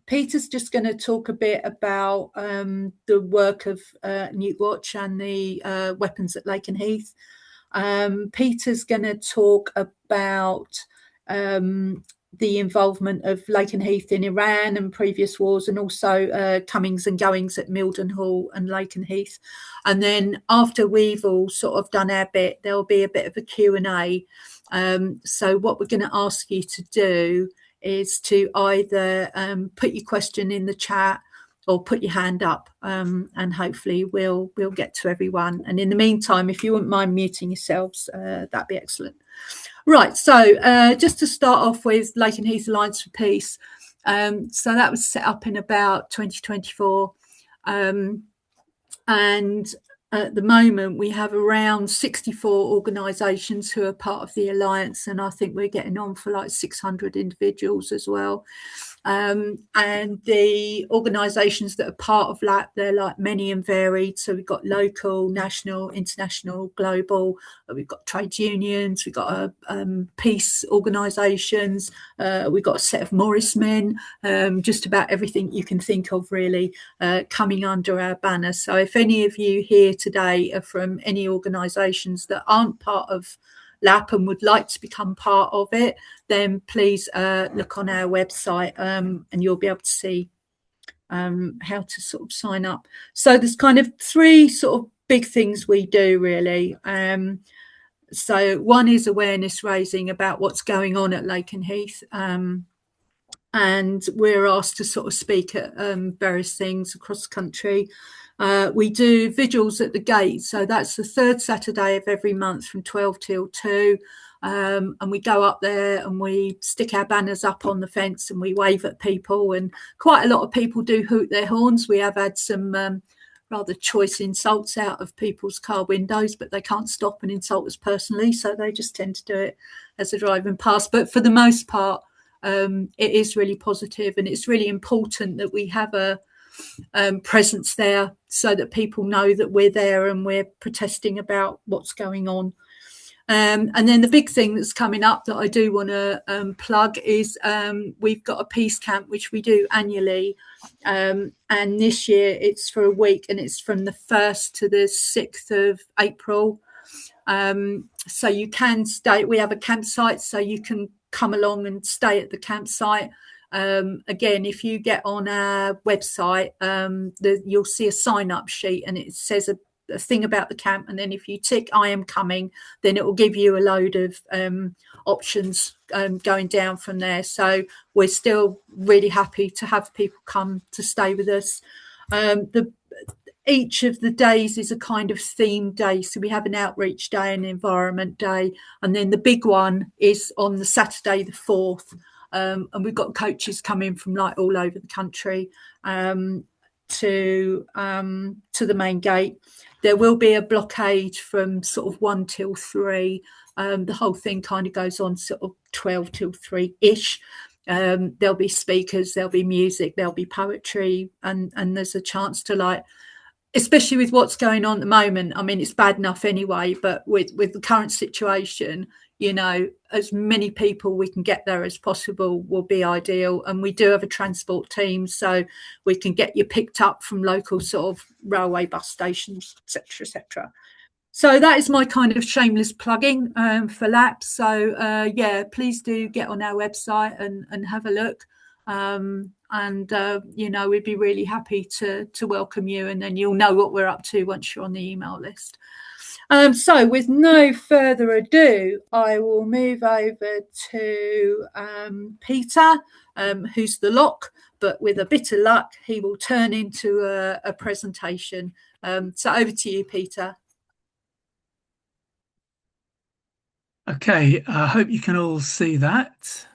Peter's just going to talk a bit about the work of Nukewatch and the weapons at Lakenheath. Peter's going to talk about the involvement of Lakenheath in Iran and previous wars, and also comings and goings at Mildenhall and Lakenheath. And then after we've all sort of done our bit, there'll be a bit of a Q&A. So what we're going to ask you to do is to either put your question in the chat or put your hand up, and hopefully we'll get to everyone. And in the meantime, if you wouldn't mind muting yourselves, that'd be excellent. Right, so just to start off with Lakenheath Alliance for Peace. So that was set up in about 2024. And at the moment, we have around 64 organisations who are part of the Alliance, and I think we're getting on for like 600 individuals as well. And the organisations that are part of that, they're like many and varied. So we've got local, national, international, global. We've got trade unions. We've got peace organisations. We've got a set of Morris men. Just about everything you can think of, really, coming under our banner. So if any of you here today are from any organisations that aren't part of LAP and would like to become part of it, then please look on our website, and you'll be able to see how to sort of sign up. So there's kind of three sort of big things we do, really. So one is awareness raising about what's going on at Lakenheath, and we're asked to sort of speak at various things across the country. We do vigils at the gate, so that's the third Saturday of every month from 12 till 2, and we go up there and we stick our banners up on the fence and we wave at people, and quite a lot of people do hoot their horns. We have had some rather choice insults out of people's car windows, but they can't stop and insult us personally, so they just tend to do it as they're driving past. But for the most part, it is really positive, and it's really important that we have a presence there so that people know that we're there and we're protesting about what's going on. And then the big thing that's coming up that I do want to plug is we've got a peace camp which we do annually, and this year it's for a week, and it's from the 1st to the 6th of April. So you can stay. We have a campsite, so you can come along and stay at the campsite. Again, if you get on our website, you'll see a sign-up sheet, and it says a thing about the camp, and then if you tick I am coming, then it will give you a load of options going down from there. So we're still really happy to have people come to stay with us. Each of the days is a kind of themed day. So we have an outreach day, an environment day, and then the big one is on the Saturday the 4th. And we've got coaches coming from like all over the country to the main gate. There will be a blockade from sort of 1 till 3. The whole thing kind of goes on sort of 12 till 3-ish. There'll be speakers, there'll be music, there'll be poetry, and there's a chance to, like, especially with what's going on at the moment. I mean, it's bad enough anyway, but with the current situation, you know, as many people we can get there as possible will be ideal. And we do have a transport team, so we can get you picked up from local sort of railway bus stations, etc., etc. So that is my kind of shameless plugging for LAP. So yeah, please do get on our website and have a look. You know, we'd be really happy to welcome you, and then you'll know what we're up to once you're on the email list. So with no further ado, I will move over to Peter, who's the lock, but with a bit of luck, he will turn into a presentation. So over to you, Peter. Okay, I hope you can all see that.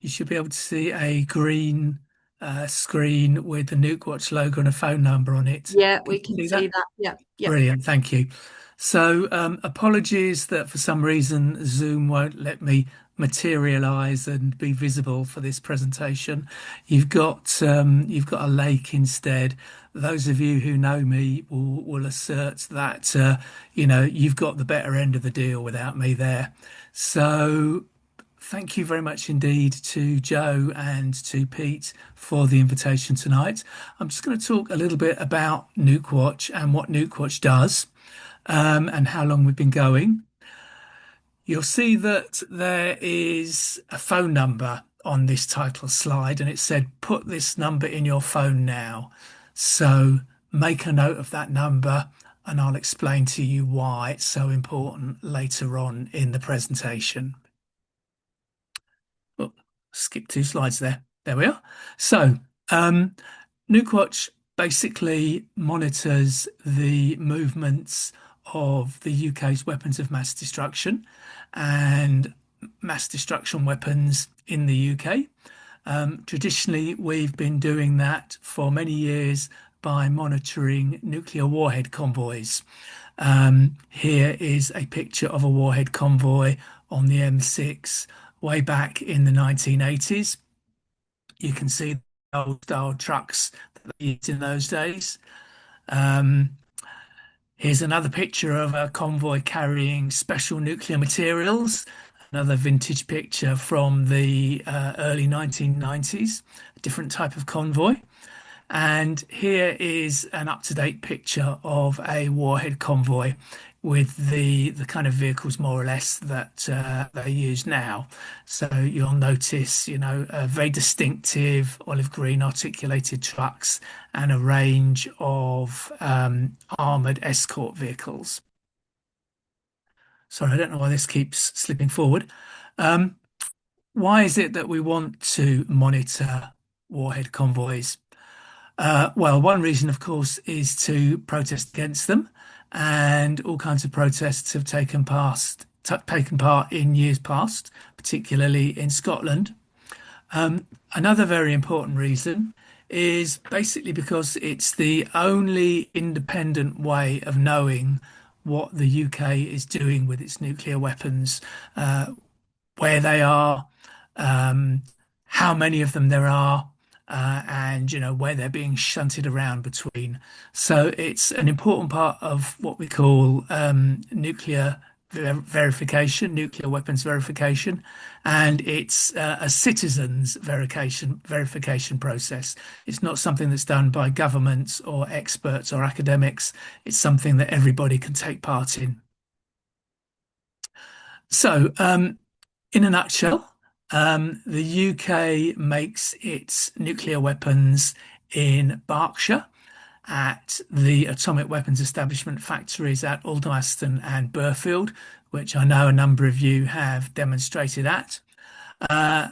You should be able to see a green screen with the Nukewatch logo and a phone number on it. Yeah, we can see that. Yeah. Brilliant, thank you. So apologies that for some reason Zoom won't let me materialize and be visible for this presentation. You've got a lake instead. Those of you who know me will assert that you know, you've got the better end of the deal without me there. So thank you very much indeed to Joe and to Pete for the invitation tonight. I'm just going to talk a little bit about Nukewatch and what Nukewatch does, and how long we've been going. You'll see that there is a phone number on this title slide, and it said, put this number in your phone now. So make a note of that number, and I'll explain to you why it's so important later on in the presentation. Oh, skip 2 slides there. There we are. So, Nukewatch basically monitors the movements of the UK's weapons of mass destruction and mass destruction weapons in the UK. Traditionally, we've been doing that for many years by monitoring nuclear warhead convoys. Here is a picture of a warhead convoy on the M6 way back in the 1980s. You can see the old style trucks that they used in those days. Um, Here's another picture of a convoy carrying special nuclear materials, another vintage picture from the early 1990s, a different type of convoy. And here is an up-to-date picture of a warhead convoy with the kind of vehicles more or less that they use now. So you'll notice, very distinctive olive green articulated trucks and a range of armored escort vehicles. Sorry, I don't know why this keeps slipping forward. Why is it that we want to monitor warhead convoys? Well, one reason, of course, is to protest against them, and all kinds of protests have taken part in years past, particularly in Scotland. Another very important reason is basically because it's the only independent way of knowing what the UK is doing with its nuclear weapons, where they are, um, how many of them there are, and where they're being shunted around between. So it's an important part of what we call nuclear verification, nuclear weapons verification, and it's a citizens verification process. It's not something that's done by governments or experts or academics. It's something that everybody can take part in. So, in a nutshell, the UK makes its nuclear weapons in Berkshire at the Atomic Weapons Establishment factories at Aldermaston and Burfield, which I know a number of you have demonstrated at.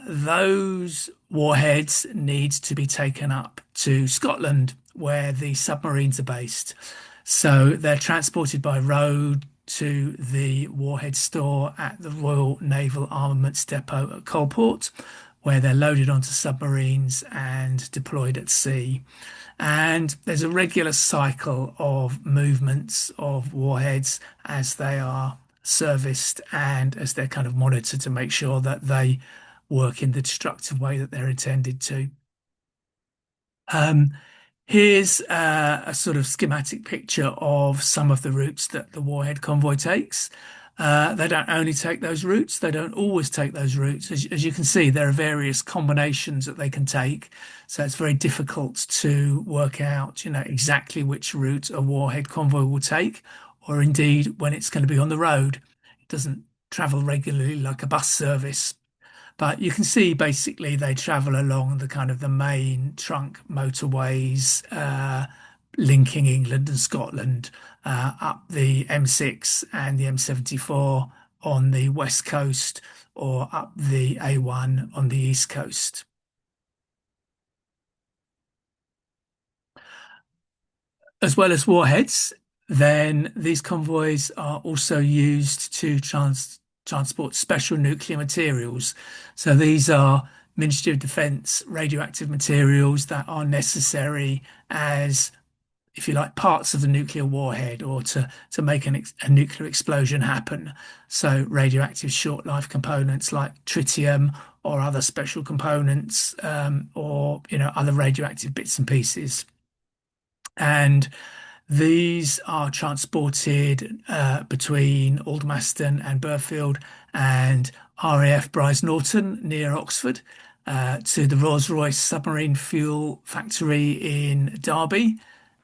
Those warheads need to be taken up to Scotland, where the submarines are based. So they're transported by road to the warhead store at the Royal Naval Armaments Depot at Coalport, where they're loaded onto submarines and deployed at sea. And there's a regular cycle of movements of warheads as they are serviced and as they're kind of monitored to make sure that they work in the destructive way that they're intended to. Um, Here's a sort of schematic picture of some of the routes that the warhead convoy takes. They don't only take those routes, they don't always take those routes. As you can see, there are various combinations that they can take. So it's very difficult to work out, exactly which route a warhead convoy will take, or indeed when it's going to be on the road. It doesn't travel regularly like a bus service. But you can see basically they travel along the kind of the main trunk motorways linking England and Scotland, up the M6 and the M74 on the west coast, or up the A1 on the east coast. As well as warheads, then these convoys are also used to transport special nuclear materials. So these are Ministry of Defence radioactive materials that are necessary as, if you like, parts of the nuclear warhead, or to make a nuclear explosion happen. So radioactive short life components like tritium or other special components, or other radioactive bits and pieces. And these are transported between Aldermaston and Burfield, and RAF Brize Norton near Oxford, to the Rolls-Royce submarine fuel factory in Derby,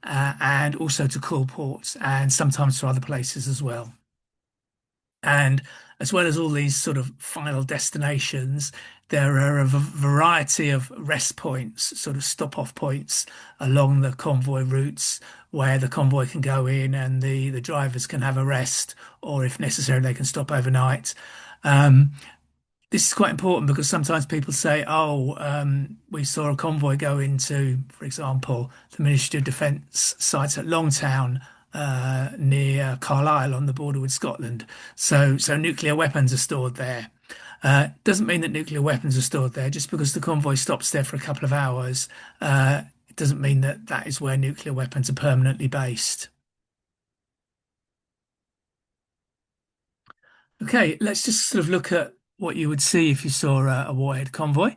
and also to Coalport and sometimes to other places as well. And as well as all these sort of final destinations, there are a variety of rest points, sort of stop-off points along the convoy routes where the convoy can go in and the drivers can have a rest, or if necessary, they can stop overnight. Um, this is quite important because sometimes people say, oh, we saw a convoy go into, for example, the Ministry of Defence site at Longtown, near Carlisle on the border with Scotland. So nuclear weapons are stored there. Doesn't mean that nuclear weapons are stored there. Just because the convoy stops there for a couple of hours, it doesn't mean that that is where nuclear weapons are permanently based. Okay, let's just sort of look at what you would see if you saw a warhead convoy.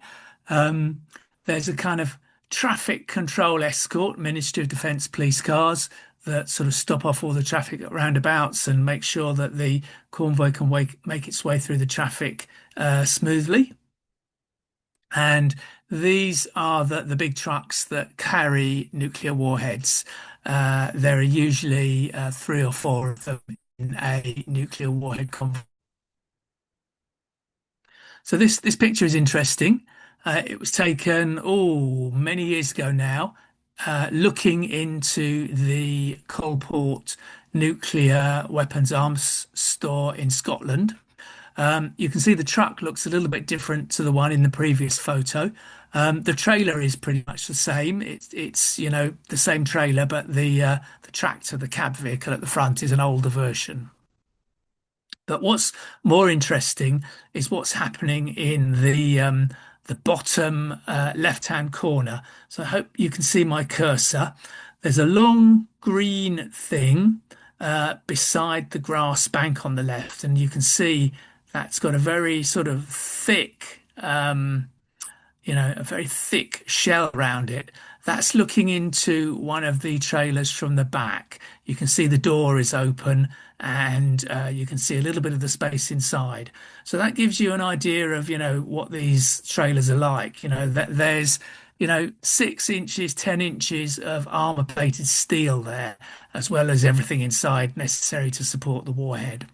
Um, there's a kind of traffic control escort, Ministry of Defence police cars that sort of stop off all the traffic at roundabouts and make sure that the convoy can make its way through the traffic smoothly. And these are the big trucks that carry nuclear warheads. There are usually three or four of them in a nuclear warhead convoy. So this picture is interesting. It was taken many years ago now, looking into the Coalport nuclear weapons arms store in Scotland. You can see the truck looks a little bit different to the one in the previous photo. The trailer is pretty much the same. It's the same trailer, but the tractor, the cab vehicle at the front, is an older version. But what's more interesting is what's happening in the bottom left-hand corner. So I hope you can see my cursor. There's a long green thing beside the grass bank on the left, and you can see that's got a very sort of thick, a very thick shell around it. That's looking into one of the trailers from the back. You can see the door is open and you can see a little bit of the space inside. So that gives you an idea of, what these trailers are like. That there's, 6 inches, 10 inches of armor plated steel there, as well as everything inside necessary to support the warhead.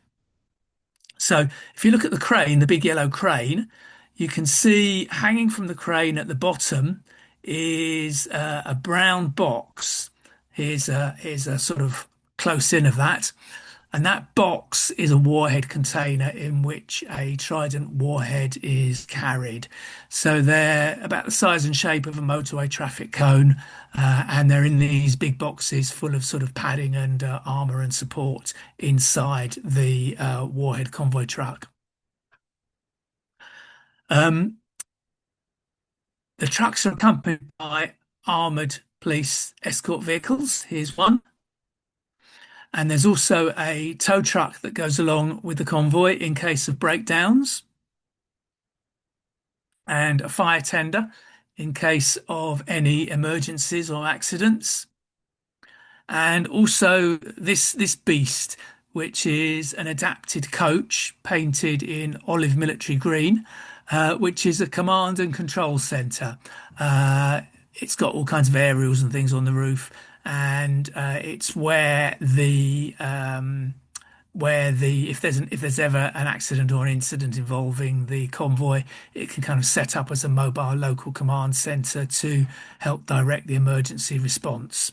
So if you look at the crane, the big yellow crane, you can see hanging from the crane at the bottom is a brown box. Here's a sort of close in of that. And that box is a warhead container in which a Trident warhead is carried. So they're about the size and shape of a motorway traffic cone, and they're in these big boxes full of sort of padding and armor and support inside the warhead convoy truck. Um, the trucks are accompanied by armored police escort vehicles. Here's one. And there's also a tow truck that goes along with the convoy in case of breakdowns, and a fire tender in case of any emergencies or accidents. And also this beast, which is an adapted coach painted in olive military green, which is a command and control centre. It's got all kinds of aerials and things on the roof, and it's where the if there's ever an accident or an incident involving the convoy, it can kind of set up as a mobile local command centre to help direct the emergency response.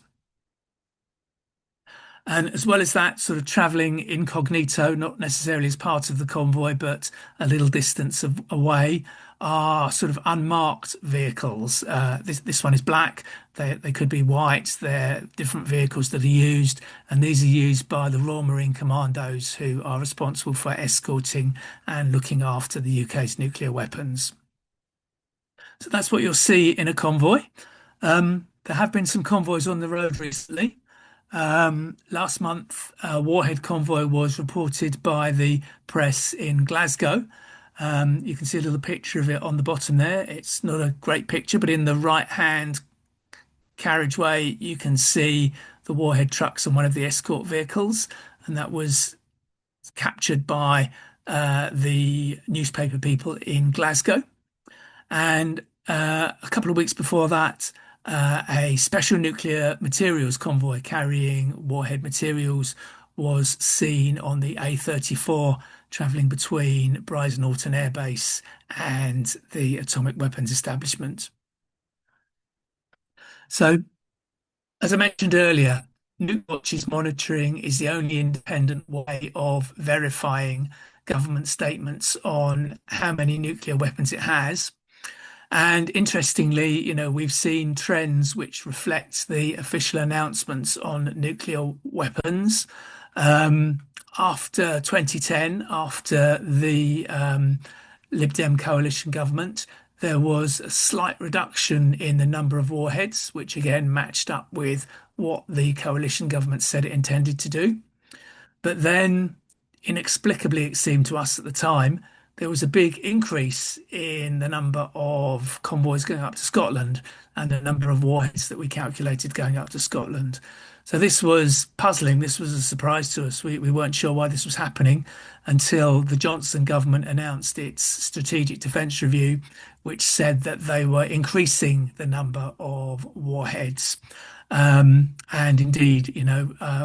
And as well as that, sort of travelling incognito, not necessarily as part of the convoy, but a little distance away, are sort of unmarked vehicles. This one is black. They could be white. They're different vehicles that are used, and these are used by the Royal Marine Commandos, who are responsible for escorting and looking after the UK's nuclear weapons. So that's what you'll see in a convoy. There have been some convoys on the road recently. Last month, a warhead convoy was reported by the press in Glasgow. You can see a little picture of it on the bottom there. It's not a great picture, but in the right-hand carriageway, you can see the warhead trucks and one of the escort vehicles, and that was captured by the newspaper people in Glasgow. And a couple of weeks before that, a special nuclear materials convoy carrying warhead materials was seen on the A34 travelling between Brize Norton Air Base and the atomic weapons establishment. So, as I mentioned earlier, Nukewatch's monitoring is the only independent way of verifying government statements on how many nuclear weapons it has. And interestingly, we've seen trends which reflect the official announcements on nuclear weapons. After 2010, after the Lib Dem coalition government, there was a slight reduction in the number of warheads, which again matched up with what the coalition government said it intended to do. But then, inexplicably, it seemed to us at the time, there was a big increase in the number of convoys going up to Scotland and the number of warheads that we calculated going up to Scotland. So this was puzzling. This was a surprise to us. We weren't sure why this was happening until the Johnson government announced its Strategic Defence Review, which said that they were increasing the number of warheads. And indeed,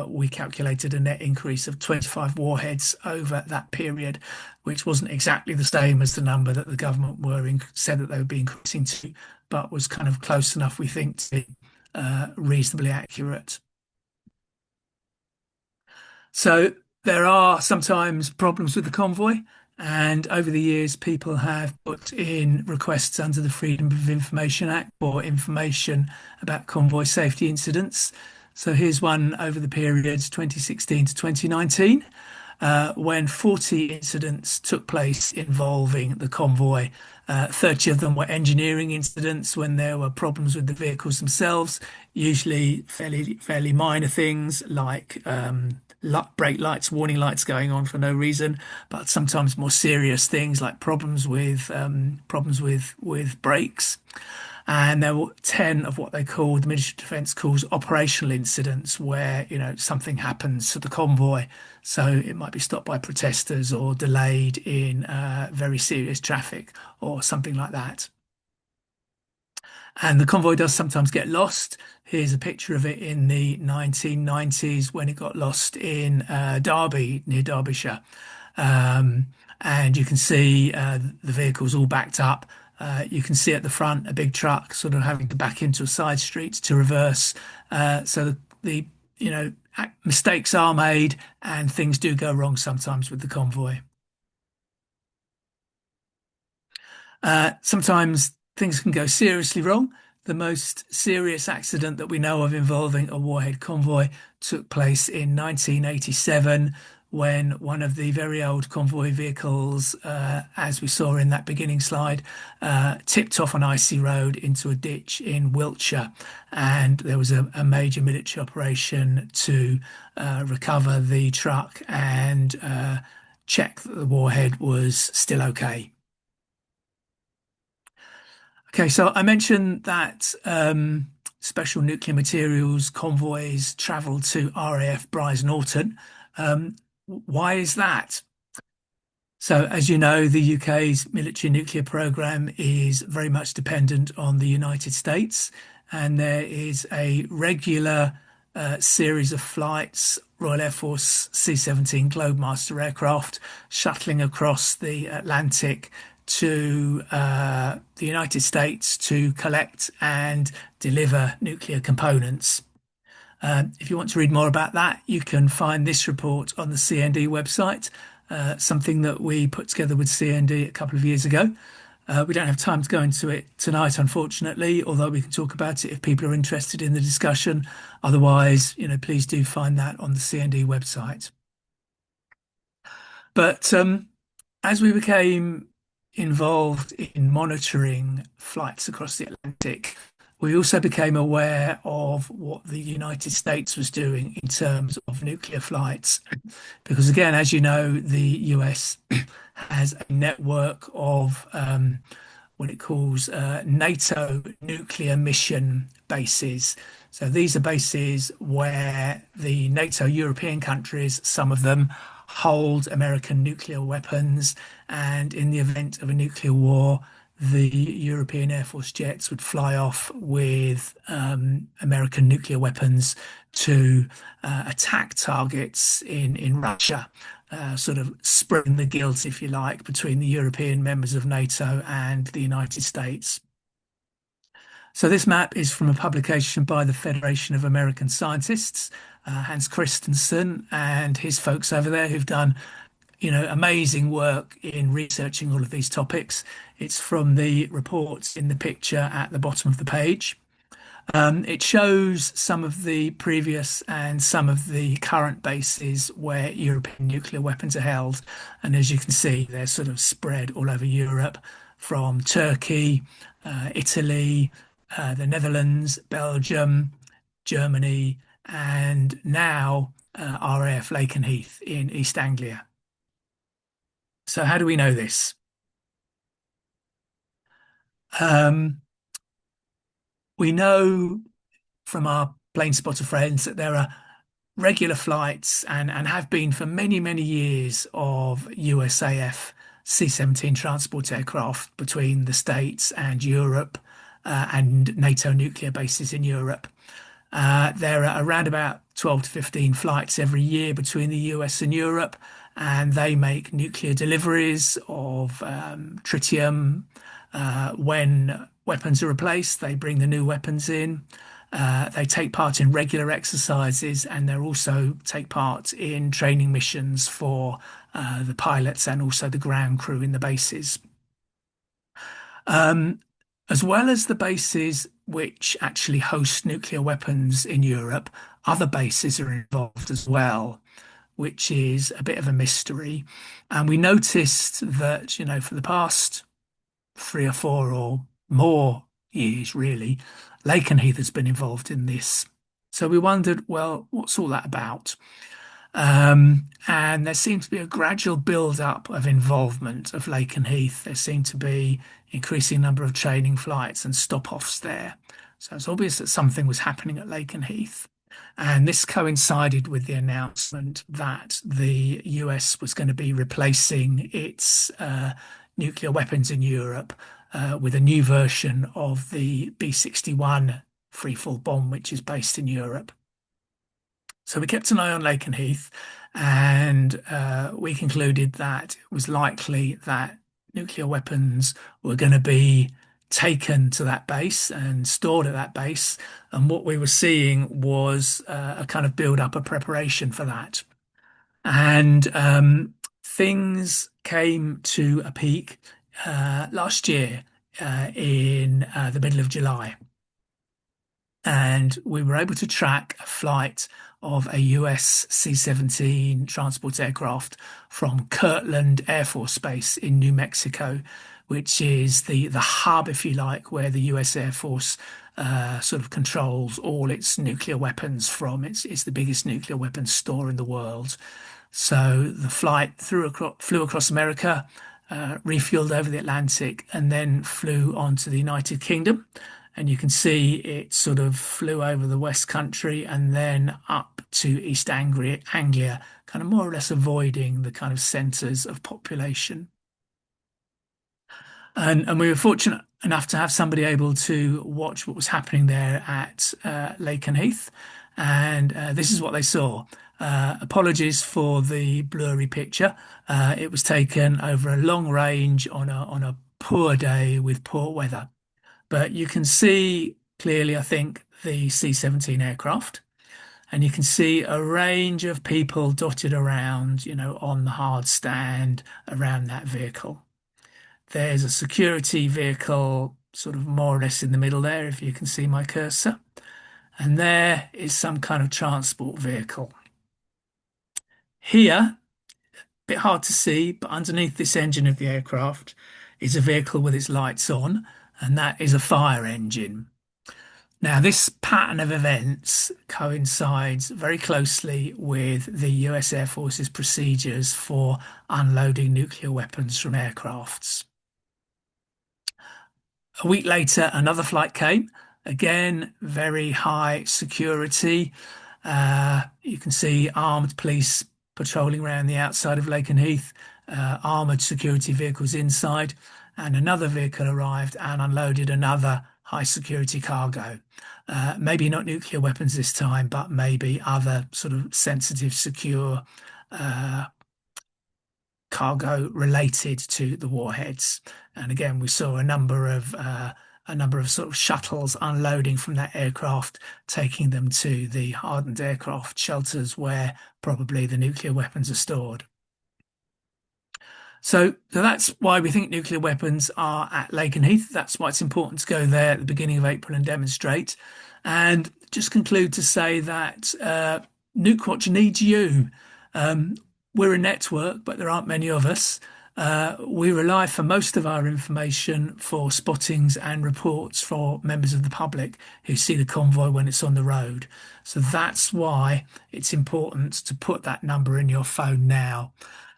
we calculated a net increase of 25 warheads over that period, which wasn't exactly the same as the number that the government said that they would be increasing to, but was kind of close enough, we think, to be reasonably accurate. So there are sometimes problems with the convoy, and over the years, people have put in requests under the Freedom of Information Act for information about convoy safety incidents. So here's one over the periods 2016 to 2019, when 40 incidents took place involving the convoy. 30 of them were engineering incidents when there were problems with the vehicles themselves, usually fairly minor things like brake lights, warning lights going on for no reason, but sometimes more serious things like problems with brakes. And there were 10 of what the Ministry of Defence calls operational incidents, where something happens to the convoy, so it might be stopped by protesters or delayed in very serious traffic or something like that. And the convoy does sometimes get lost. Here's a picture of it in the 1990s when it got lost in Derby, near Derbyshire. And you can see the vehicles all backed up. You can see at the front a big truck sort of having to back into a side street to reverse. So the mistakes are made and things do go wrong sometimes with the convoy. Sometimes things can go seriously wrong. The most serious accident that we know of involving a warhead convoy took place in 1987 when one of the very old convoy vehicles, as we saw in that beginning slide, tipped off an icy road into a ditch in Wiltshire. And there was a major military operation to recover the truck and check that the warhead was still okay. Okay, so I mentioned that special nuclear materials convoys travel to RAF Brize Norton. Why is that? So, as you know, the UK's military nuclear programme is very much dependent on the United States, and there is a regular series of flights, Royal Air Force C-17 Globemaster aircraft shuttling across the Atlantic to the United States to collect and deliver nuclear components. If you want to read more about that, you can find this report on the CND website, something that we put together with CND a couple of years ago. We don't have time to go into it tonight, unfortunately, although we can talk about it if people are interested in the discussion. Otherwise, please do find that on the CND website. But as we became involved in monitoring flights across the Atlantic, we also became aware of what the United States was doing in terms of nuclear flights. Because again, as you know, the US has a network of what it calls NATO nuclear mission bases. So these are bases where the NATO European countries, some of them, hold American nuclear weapons, and in the event of a nuclear war, the European Air Force jets would fly off with American nuclear weapons to attack targets in Russia, sort of spreading the guilt, if you like, between the European members of NATO and the United States. So this map is from a publication by the Federation of American Scientists, Hans Christensen and his folks over there who've done, amazing work in researching all of these topics. It's from the reports in the picture at the bottom of the page. It shows some of the previous and some of the current bases where European nuclear weapons are held. And as you can see, they're sort of spread all over Europe, from Turkey, Italy, the Netherlands, Belgium, Germany, and now RAF Lakenheath in East Anglia. So how do we know this? We know from our plane spotter friends that there are regular flights and have been for many, many years of USAF C-17 transport aircraft between the States and Europe, and NATO nuclear bases in Europe. There are around about 12 to 15 flights every year between the US and Europe, and they make nuclear deliveries of tritium. When weapons are replaced, they bring the new weapons in. They take part in regular exercises, and they also take part in training missions for the pilots and also the ground crew in the bases. As well as the bases which actually host nuclear weapons in Europe, other bases are involved as well, which is a bit of a mystery. And we noticed that, for the past 3 or 4 or more years, really, Lakenheath has been involved in this. So we wondered, well, what's all that about? And there seems to be a gradual build-up of involvement of Lakenheath. There seemed to be increasing number of training flights and stop-offs there. So it's obvious that something was happening at Lakenheath. And this coincided with the announcement that the US was going to be replacing its nuclear weapons in Europe with a new version of the B-61 freefall bomb, which is based in Europe. So we kept an eye on Lakenheath, and we concluded that it was likely that nuclear weapons were going to be taken to that base and stored at that base. And what we were seeing was a kind of build-up, a preparation for that. And things came to a peak last year in the middle of July. And we were able to track a flight of a US C-17 transport aircraft from Kirtland Air Force Base in New Mexico, which is the hub, if you like, where the US Air Force sort of controls all its nuclear weapons from. It's the biggest nuclear weapons store in the world. So the flight flew across America, refueled over the Atlantic, and then flew on to the United Kingdom. And you can see it sort of flew over the West Country and then up to East Anglia, kind of more or less avoiding the kind of centres of population. And we were fortunate enough to have somebody able to watch what was happening there at Lakenheath. And this is what they saw. Apologies for the blurry picture. It was taken over a long range on a poor day with poor weather. But you can see clearly, I think, the C-17 aircraft, and you can see a range of people dotted around, on the hard stand around that vehicle. There's a security vehicle sort of more or less in the middle there, if you can see my cursor. And there is some kind of transport vehicle. Here, a bit hard to see, but underneath this engine of the aircraft is a vehicle with its lights on, and that is a fire engine. Now, this pattern of events coincides very closely with the US Air Force's procedures for unloading nuclear weapons from aircrafts. A week later, another flight came. Again, very high security. You can see armed police patrolling around the outside of Lakenheath, armoured security vehicles inside, and another vehicle arrived and unloaded another high security cargo. Maybe not nuclear weapons this time, but maybe other sort of sensitive, secure cargo related to the warheads. And again, we saw a number of sort of shuttles unloading from that aircraft, taking them to the hardened aircraft shelters where probably the nuclear weapons are stored. So that's why we think nuclear weapons are at Lakenheath. That's why it's important to go there at the beginning of April and demonstrate. And just conclude to say that Nukewatch needs you. We're a network, but there aren't many of us. We rely for most of our information for spottings and reports for members of the public who see the convoy when it's on the road. So that's why it's important to put that number in your phone now.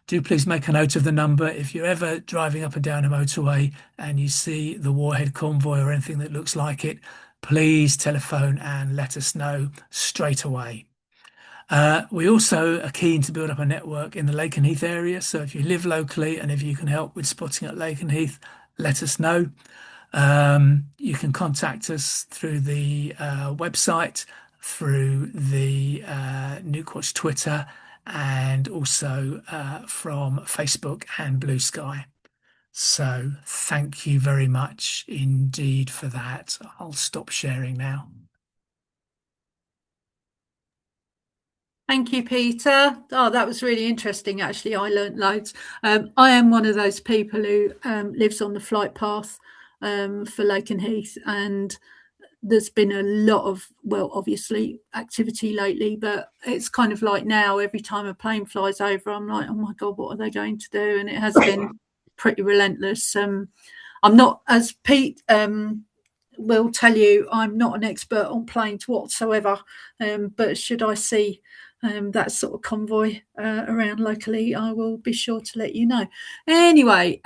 Do please make a note of the number. If you're ever driving up and down a motorway and you see the warhead convoy or anything that looks like it, please telephone and let us know straight away. We also are keen to build up a network in the Lakenheath area. So if you live locally and if you can help with spotting at Lakenheath, let us know. You can contact us through the website, through the Nukewatch Twitter, and also from Facebook and Blue Sky. So thank you very much indeed for that. I'll stop sharing now. Thank you, Peter. Oh, that was really interesting. Actually, I learnt loads. I am one of those people who lives on the flight path for Lakenheath, and there's been a lot of, well, obviously activity lately, but it's kind of like now every time a plane flies over, I'm like, oh my God, what are they going to do? And it has been pretty relentless. I'm not, as Pete will tell you, I'm not an expert on planes whatsoever, but should I see that sort of convoy around locally, I will be sure to let you know. Anyway,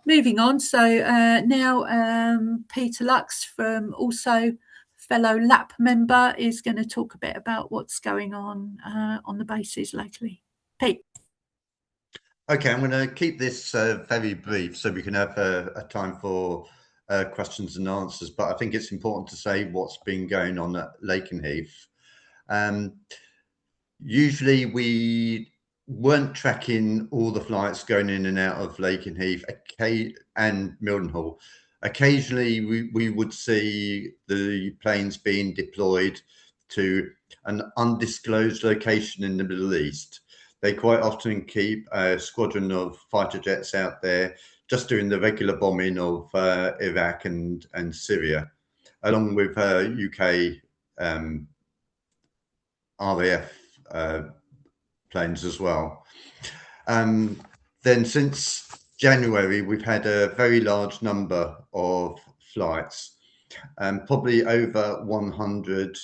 moving on. So now Peter Lux, from also fellow LAP member, is going to talk a bit about what's going on the bases locally. Pete. Okay, I'm going to keep this very brief so we can have a time for questions and answers. But I think it's important to say what's been going on at Lakenheath. Usually we weren't tracking all the flights going in and out of Lakenheath and Mildenhall. Occasionally we would see the planes being deployed to an undisclosed location in the Middle East. They quite often keep a squadron of fighter jets out there just doing the regular bombing of Iraq and Syria, along with UK RAF planes as well. Then since January, we've had a very large number of flights, probably over 100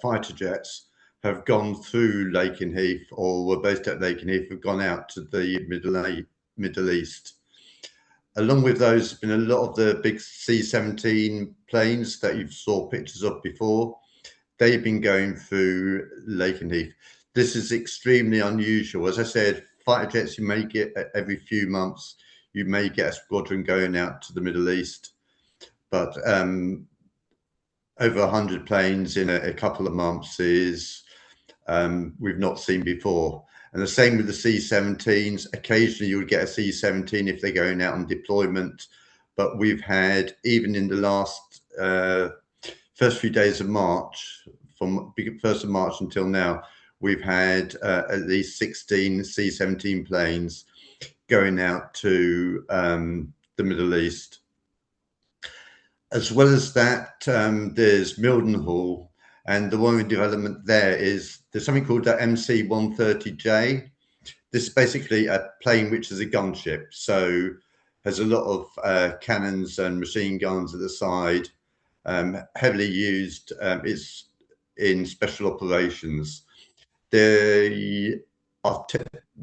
fighter jets have gone through Lakenheath, or were based at Lakenheath, have gone out to the Middle East. Along with those, there's been a lot of the big C-17 planes that you saw pictures of before. They've been going through Lakenheath. This is extremely unusual. As I said, fighter jets you may get every few months. You may get a squadron going out to the Middle East, but over 100 planes in a couple of months is we've not seen before. And the same with the C-17s. Occasionally you would get a C-17 if they're going out on deployment, but we've had, even in the last first few days of March, from 1st of March until now, we've had at least 16 C-17 planes going out to the Middle East. As well as that, there's Mildenhall, and the one in development there is there's something called the MC-130J. This is basically a plane which is a gunship, so has a lot of cannons and machine guns at the side, heavily used. It's in special operations. There are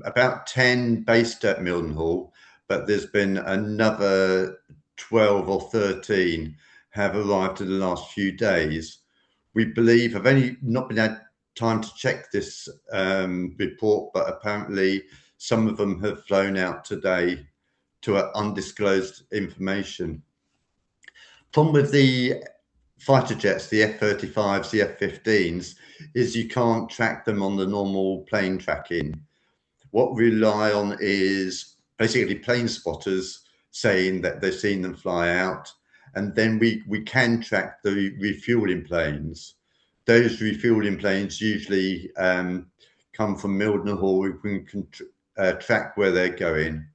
about 10 based at Mildenhall, but there's been another 12 or 13 have arrived in the last few days. We believe have only not been time to check this report, but apparently some of them have flown out today to undisclosed information. Problem with the fighter jets, the F-35s, the F-15s, is you can't track them on the normal plane tracking. What we rely on is basically plane spotters saying that they've seen them fly out, and then we can track the refueling planes. Those refueling planes usually come from Mildenhall. We can track where they're going.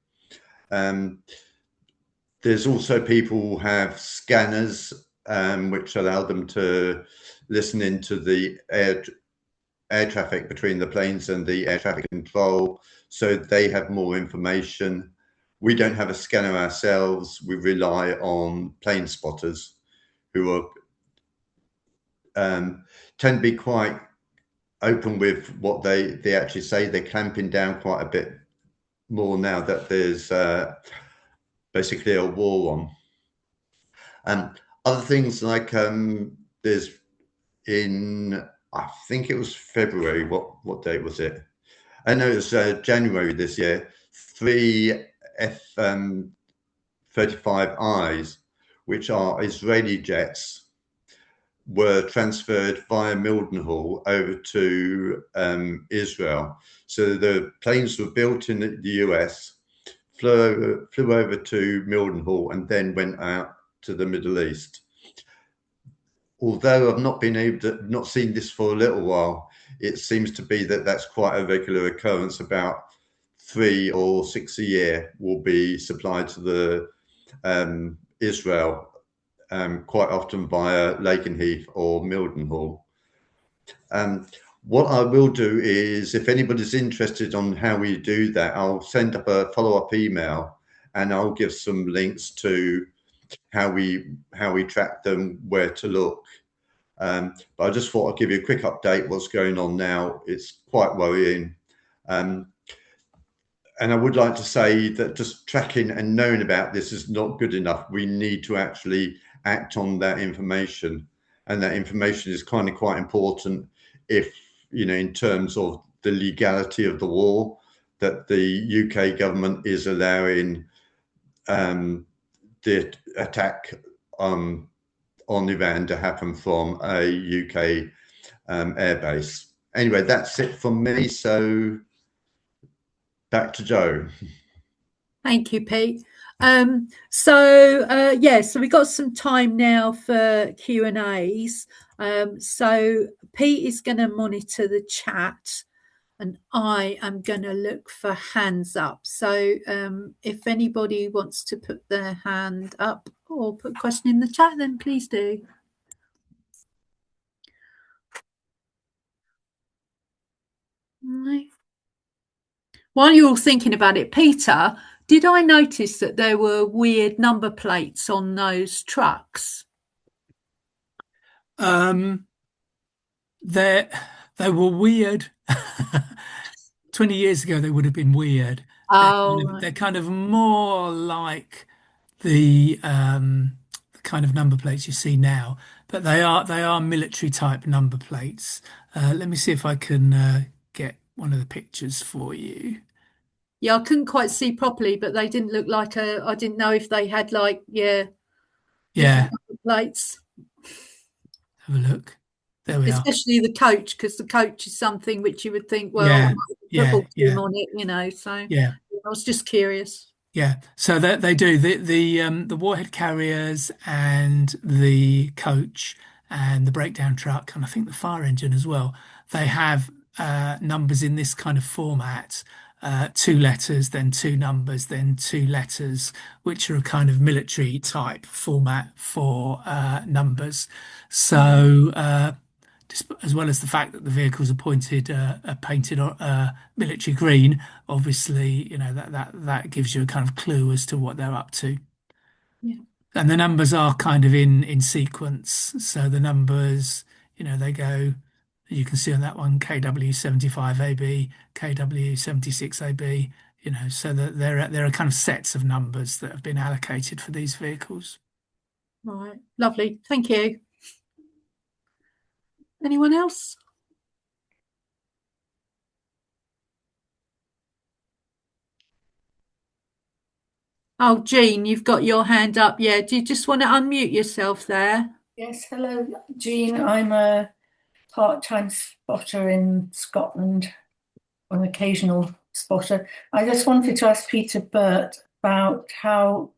There's also people who have scanners which allow them to listen into the air traffic between the planes and the air traffic control, so they have more information. We don't have a scanner ourselves. We rely on plane spotters who are tend to be quite open with what they actually say. They're clamping down quite a bit more now that there's basically a war on. Other things like there's in, I think it was February. What date was it? I know it was January this year. 3 F-35Is, which are Israeli jets, were transferred via Mildenhall over to Israel. So the planes were built in the US, flew over to Mildenhall, and then went out to the Middle East. Although I've not seen this for a little while, it seems to be that that's quite a regular occurrence. About 3 or 6 a year will be supplied to the Israel, quite often via Lakenheath or Mildenhall. What I will do is, if anybody's interested on how we do that, I'll send up a follow-up email, and I'll give some links to how we track them, where to look. But I just thought I'd give you a quick update what's going on now. It's quite worrying. And I would like to say that just tracking and knowing about this is not good enough. We need to actually act on that information. And that information is kind of quite important if, in terms of the legality of the war, that the UK government is allowing the attack on Iran to happen from a UK airbase. Anyway, that's it from me. So back to Jo. Thank you, Pete. So we got some time now for Q&As. So Pete is going to monitor the chat, and I am going to look for hands up. So if anybody wants to put their hand up or put a question in the chat, then please do. Right. While you're all thinking about it, Peter, did I notice that there were weird number plates on those trucks? They were weird. 20 years ago, they would have been weird. They're kind of more like the kind of number plates you see now, but they are military type number plates. Let me see if I can get one of the pictures for you. Yeah, I couldn't quite see properly, but they didn't look like I didn't know if they had yeah number plates. Have a look. There we are. Especially the coach, because the coach is something which you would think, football team on it, So yeah, I was just curious. Yeah, so they do the warhead carriers and the coach and the breakdown truck, and I think the fire engine as well. They have numbers in this kind of format, 2 letters, then 2 numbers, then 2 letters, which are a kind of military type format for numbers. So as well as the fact that the vehicles are painted military green, obviously, that gives you a kind of clue as to what they're up to. Yeah. And the numbers are kind of in sequence. So the numbers, they go, you can see on that one, KW75AB, KW76AB, so that there are kind of sets of numbers that have been allocated for these vehicles. Right. Lovely. Thank you. Anyone else? Oh, Jean, you've got your hand up. Yeah, do you just want to unmute yourself there? Yes, hello, Jean. I'm a part-time spotter in Scotland, or an occasional spotter. I just wanted to ask Peter Burt about how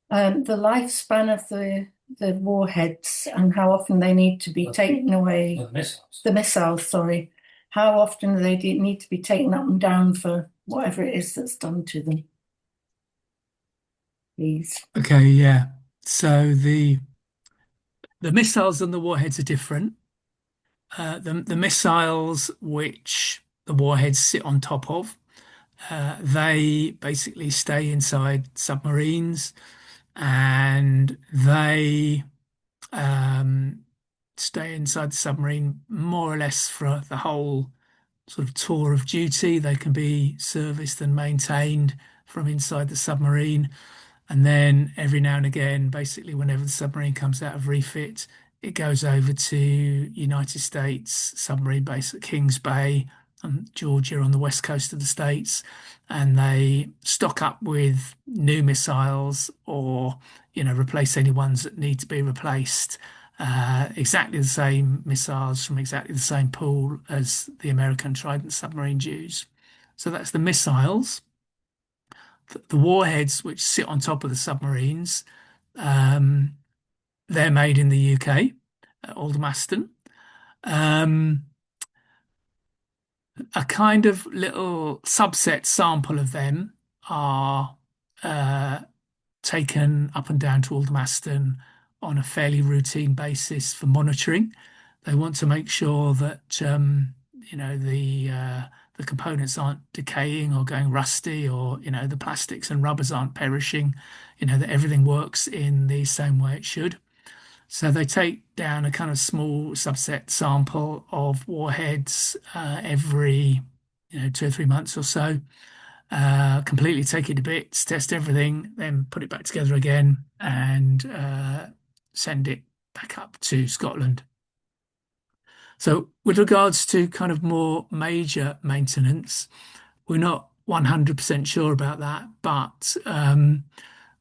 the lifespan of the warheads and how often they need to be taken away. The missiles, sorry. How often do they need to be taken up and down for whatever it is that's done to them? Please. Okay, yeah. So the missiles and the warheads are different. The missiles which the warheads sit on top of, they basically stay inside submarines, and they stay inside the submarine more or less for the whole sort of tour of duty. They can be serviced and maintained from inside the submarine. And then every now and again, basically, whenever the submarine comes out of refit, it goes over to United States submarine base at Kings Bay, Georgia, on the west coast of the States, and they stock up with new missiles or, replace any ones that need to be replaced. Exactly the same missiles from exactly the same pool as the American Trident submarines use. So that's the missiles. The warheads which sit on top of the submarines, they're made in the UK, at Aldermaston. A kind of little subset sample of them are taken up and down to Aldermaston on a fairly routine basis for monitoring. They want to make sure that the components aren't decaying or going rusty, or the plastics and rubbers aren't perishing. That everything works in the same way it should. So they take down a kind of small subset sample of warheads every 2 or 3 months or so. Completely take it to bits, test everything, then put it back together again, and send it back up to Scotland. So with regards to kind of more major maintenance, we're not 100% sure about that, but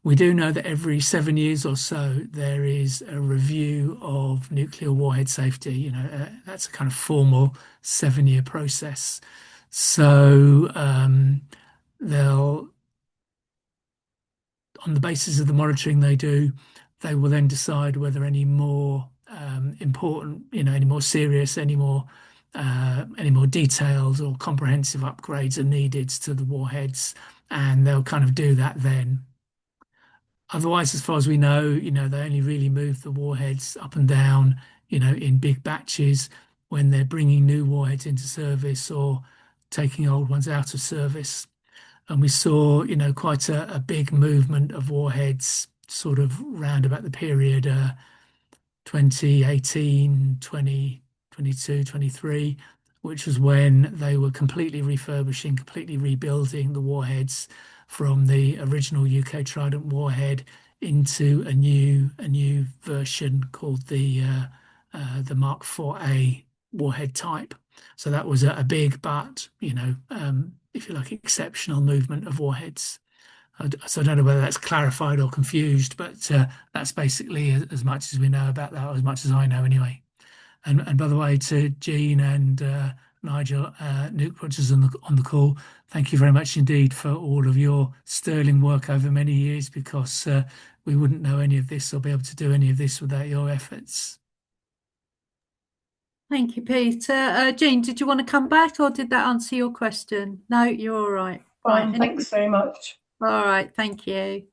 we do know that every 7 years or so there is a review of nuclear warhead safety. That's a kind of formal 7-year process. So they'll, on the basis of the monitoring they do, they will then decide whether any more important, any more serious, any more detailed or comprehensive upgrades are needed to the warheads, and they'll kind of do that then. Otherwise, as far as we know, they only really move the warheads up and down, in big batches when they're bringing new warheads into service or taking old ones out of service. And we saw, quite a big movement of warheads sort of round about the period 2018, 2022, 23, which was when they were completely refurbishing, completely rebuilding the warheads from the original UK Trident warhead into a new version called the Mark IV-A warhead type. So that was a big but, if you like, exceptional movement of warheads. So I don't know whether that's clarified or confused, but that's basically as much as we know about that, or as much as I know anyway. And by the way, to Jean and Nigel, Nuke on the call, thank you very much indeed for all of your sterling work over many years, because we wouldn't know any of this or be able to do any of this without your efforts. Thank you, Peter. Jean, did you want to come back, or did that answer your question? No, you're all right. Fine, right. Thanks very much. All right, thank you.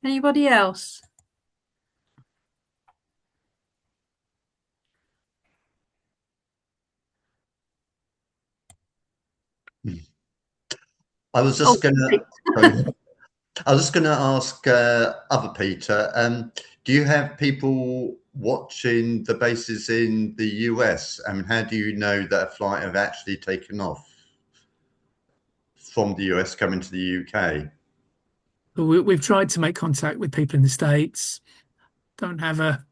Anybody else? I was just gonna ask other Peter. Do you have people watching the bases in the US? I mean, how do you know that a flight have actually taken off from the US coming to the UK? We've tried to make contact with people in the States. Don't have a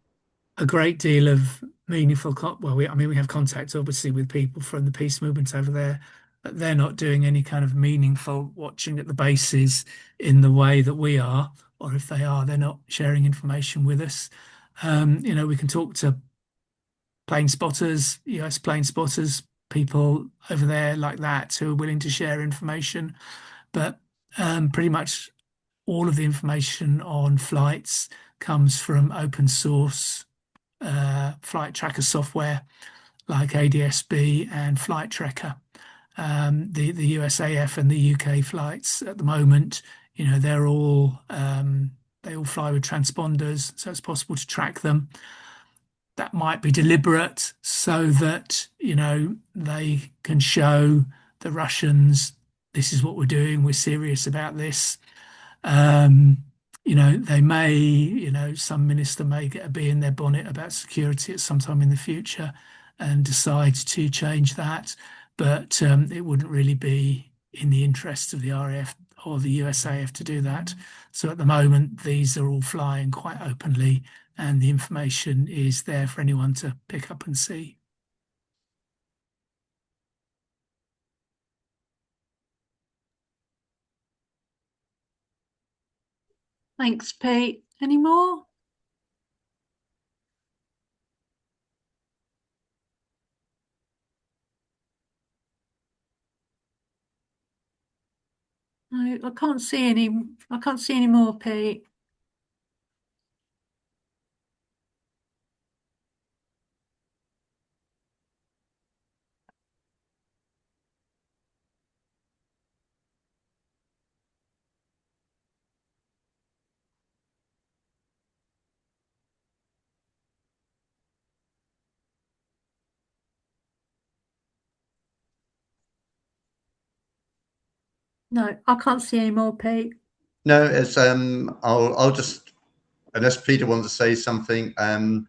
great deal of meaningful we have contact obviously with people from the peace movement over there. but they're not doing any kind of meaningful watching at the bases in the way that we are, or if they are, they're not sharing information with us. We can talk to plane spotters, US plane spotters, people over there like that who are willing to share information, but pretty much all of the information on flights comes from open source flight tracker software like ADS-B and Flight Tracker. The USAF and the UK flights at the moment, they're all they all fly with transponders, so it's possible to track them. That might be deliberate so that they can show the Russians, this is what we're doing, we're serious about this. They may, some minister may get a bee in their bonnet about security at some time in the future and decide to change that, but it wouldn't really be in the interest of the RAF or the USAF to do that. So at the moment, these are all flying quite openly, and the information is there for anyone to pick up and see. Thanks, Pete. Any more? No, I can't see any. I can't see any more, Pete. No, I can't see any more, Pete. No, it's I'll just, unless Peter wants to say something. One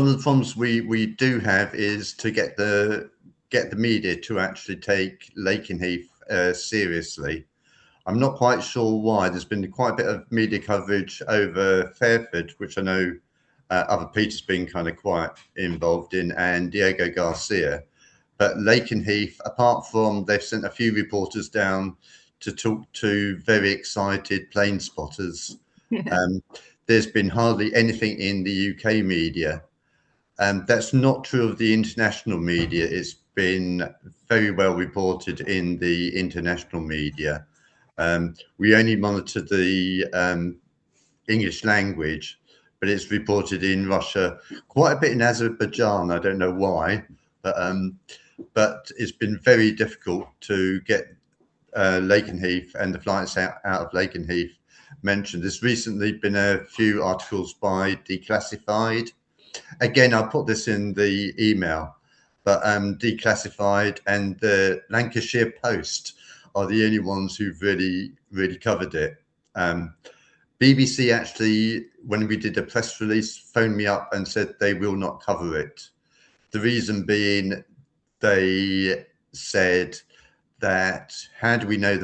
of the problems we do have is to get the media to actually take Lakenheath seriously. I'm not quite sure why. There's been quite a bit of media coverage over Fairford, which I know other Peter's been kind of quite involved in, and Diego Garcia. But Lakenheath, apart from they've sent a few reporters down to talk to very excited plane spotters, there's been hardly anything in the UK media. That's not true of the international media. It's been very well reported in the international media. We only monitor the English language, but it's reported in Russia, quite a bit in Azerbaijan. I don't know why, but it's been very difficult to get Lakenheath and the flights out of Lakenheath mentioned. There's recently been a few articles by Declassified. Again, I'll put this in the email, but Declassified and the Lancashire Post are the only ones who've really covered it. BBC actually, when we did a press release, phoned me up and said they will not cover it. The reason being, they said that how do we know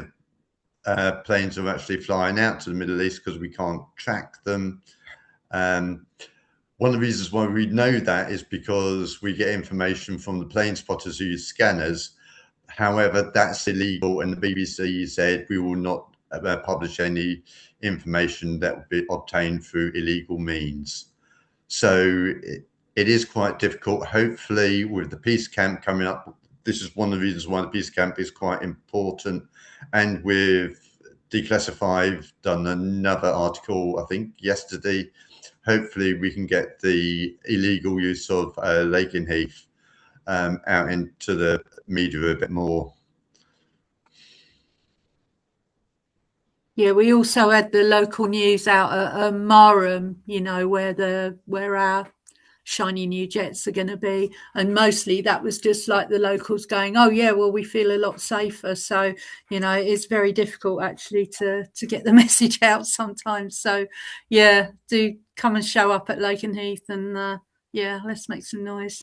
the planes are actually flying out to the Middle East because we can't track them. One of the reasons why we know that is because we get information from the plane spotters who use scanners. However, that's illegal, and the BBC said we will not publish any information that will be obtained through illegal means. So it is quite difficult. Hopefully, with the peace camp coming up, this is one of the reasons why the peace camp is quite important. And with Declassified done another article, I think yesterday. Hopefully, we can get the illegal use of Lakenheath out into the media a bit more. Yeah, we also had the local news out at Marham, where our shiny new jets are going to be, and mostly that was just like the locals going, oh yeah, well, we feel a lot safer. So it's very difficult actually to get the message out sometimes. So yeah, do come and show up at Lakenheath, and let's make some noise.